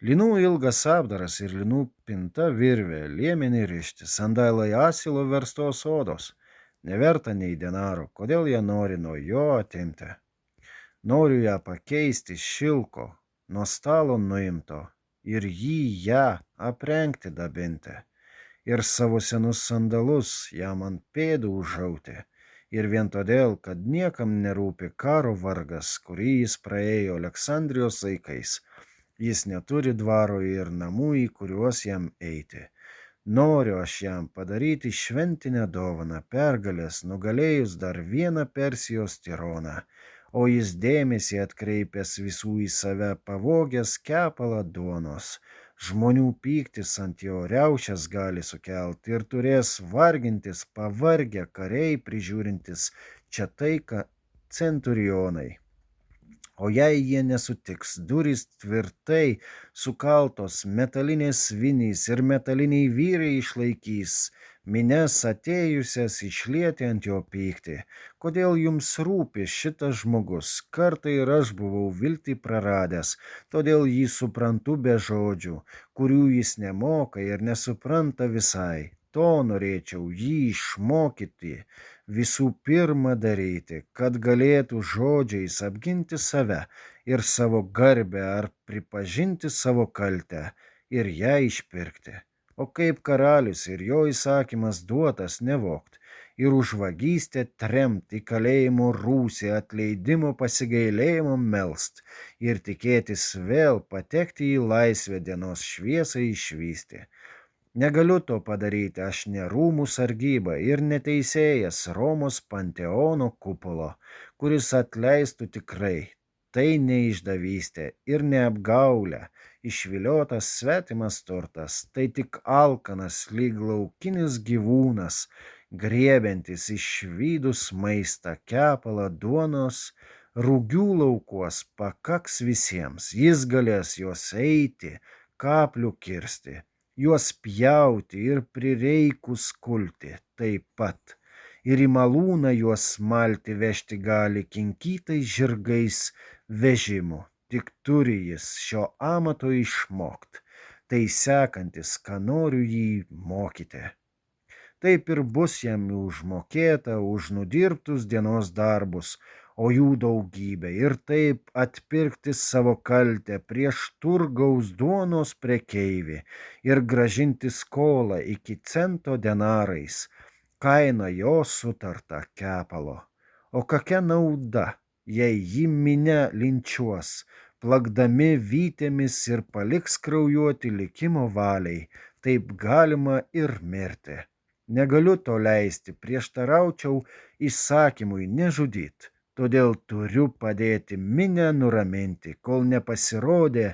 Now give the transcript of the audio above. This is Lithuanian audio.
Linų ilgas apdaras ir linų pinta virvė, liemenį rišti, sandalai asilo verstos odos. Neverta nei denaro, kodėl jie nori nuo jo atimti. Noriu ją pakeisti šilko, nuo stalo nuimto, ir ją aprengti dabinti, ir savo senus sandalus jam ant pėdų užauti. Ir vien todėl, kad niekam nerūpi karo vargas, kurį jis praėjo Aleksandrijos laikais, jis neturi dvaro ir namų, į kuriuos jam eiti. Noriu aš jam padaryti šventinę dovaną pergalės, nugalėjus dar vieną Persijos tironą, o jis dėmesį atkreipęs visų į save pavogęs kepalą duonos. Žmonių pyktis ant jo riaušės gali sukelti ir turės vargintis pavargę kariai prižiūrintis čia taiką centurionai. O jei jie nesutiks, durys tvirtai sukaltos, metalinės vinys ir metaliniai vyrai išlaikys mines atėjusias išlieti ant jo pyktį. Kodėl jums rūpi šitas žmogus? Kartą ir aš buvau viltį praradęs, todėl jį suprantu be žodžių, kurių jis nemoka ir nesupranta visai. To norėčiau jį išmokyti visų pirma daryti, kad galėtų žodžiais apginti save ir savo garbę ar pripažinti savo kaltę ir ją išpirkti. O kaip karalius ir jo įsakymas duotas nevokt ir už vagystę tremti į kalėjimo rūsį, atleidimo pasigailėjimo melst ir tikėtis vėl patekti į laisvę dienos šviesą išvysti. Negaliu to padaryti, aš ne rūmų sargyba ir neteisėjas Romos panteono kupolo, kuris atleistų tikrai. Tai neišdavystė ir neapgaulė, išviliotas svetimas turtas, tai tik alkanas lyg laukinis gyvūnas, griebiantis išvydus maistą kepalą duonos, rūgių laukuos pakaks visiems, jis galės juos eiti, kaplių kirsti, juos pjauti ir prireikus kulti taip pat. Ir į malūną juos malti vežti gali kinkytais žirgais vežimu, tik turi jis šio amato išmokt, tai sekantis, ką noriu jį mokyti. Taip ir bus jam užmokėta už nudirbtus dienos darbus, o jų daugybė, ir taip atpirkti savo kaltę prieš turgaus duonos prekeivį ir gražinti skolą iki cento denarais, kaina jo sutarta kepalo. O kokia nauda, jei jį minia linčiuos, plakdami vytėmis ir paliks kraujuoti likimo valiai, taip galima ir mirti. Negaliu to leisti, prieštaraučiau įsakymui nežudyt. Todėl turiu padėti minę nuraminti, kol nepasirodė